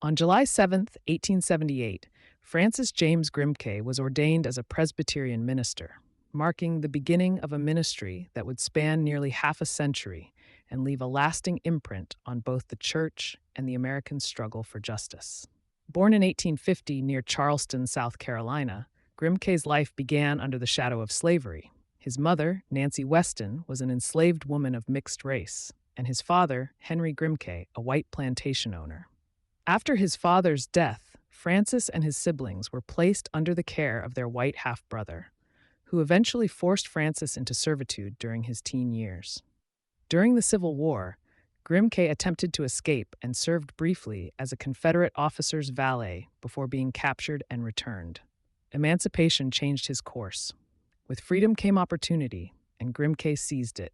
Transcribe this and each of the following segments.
On July 7, 1878, Francis James Grimké was ordained as a Presbyterian minister, marking the beginning of a ministry that would span nearly half a century and leave a lasting imprint on both the church and the American struggle for justice. Born in 1850 near Charleston, South Carolina, Grimké's life began under the shadow of slavery. His mother, Nancy Weston, was an enslaved woman of mixed race, and his father, Henry Grimké, a white plantation owner. After his father's death, Francis and his siblings were placed under the care of their white half-brother, who eventually forced Francis into servitude during his teen years. During the Civil War, Grimké attempted to escape and served briefly as a Confederate officer's valet before being captured and returned. Emancipation changed his course. With freedom came opportunity, and Grimké seized it.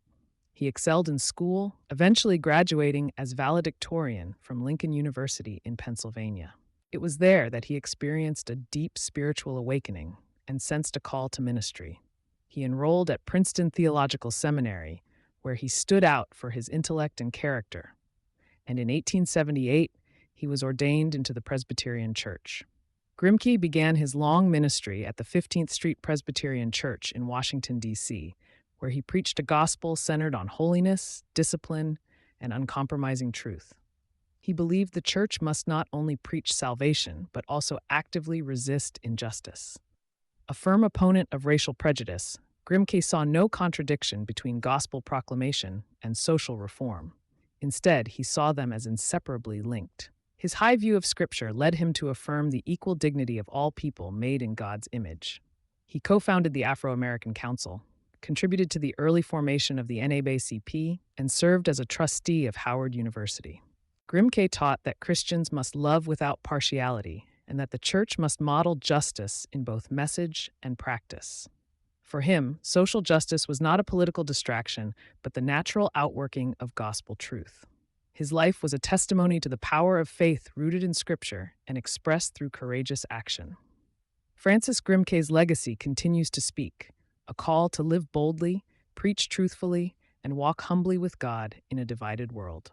He excelled in school, eventually graduating as valedictorian from Lincoln University in Pennsylvania. It was there that he experienced a deep spiritual awakening and sensed a call to ministry. He enrolled at Princeton Theological Seminary, where he stood out for his intellect and character. And in 1878, he was ordained into the Presbyterian Church. Grimké began his long ministry at the 15th Street Presbyterian Church in Washington, D.C., where he preached a gospel centered on holiness, discipline, and uncompromising truth. He believed the church must not only preach salvation, but also actively resist injustice. A firm opponent of racial prejudice, Grimké saw no contradiction between gospel proclamation and social reform. Instead, he saw them as inseparably linked. His high view of Scripture led him to affirm the equal dignity of all people made in God's image. He co-founded the Afro-American Council, contributed to the early formation of the NAACP, and served as a trustee of Howard University. Grimké taught that Christians must love without partiality and that the church must model justice in both message and practice. For him, social justice was not a political distraction, but the natural outworking of gospel truth. His life was a testimony to the power of faith rooted in Scripture and expressed through courageous action. Francis Grimké's legacy continues to speak, a call to live boldly, preach truthfully, and walk humbly with God in a divided world.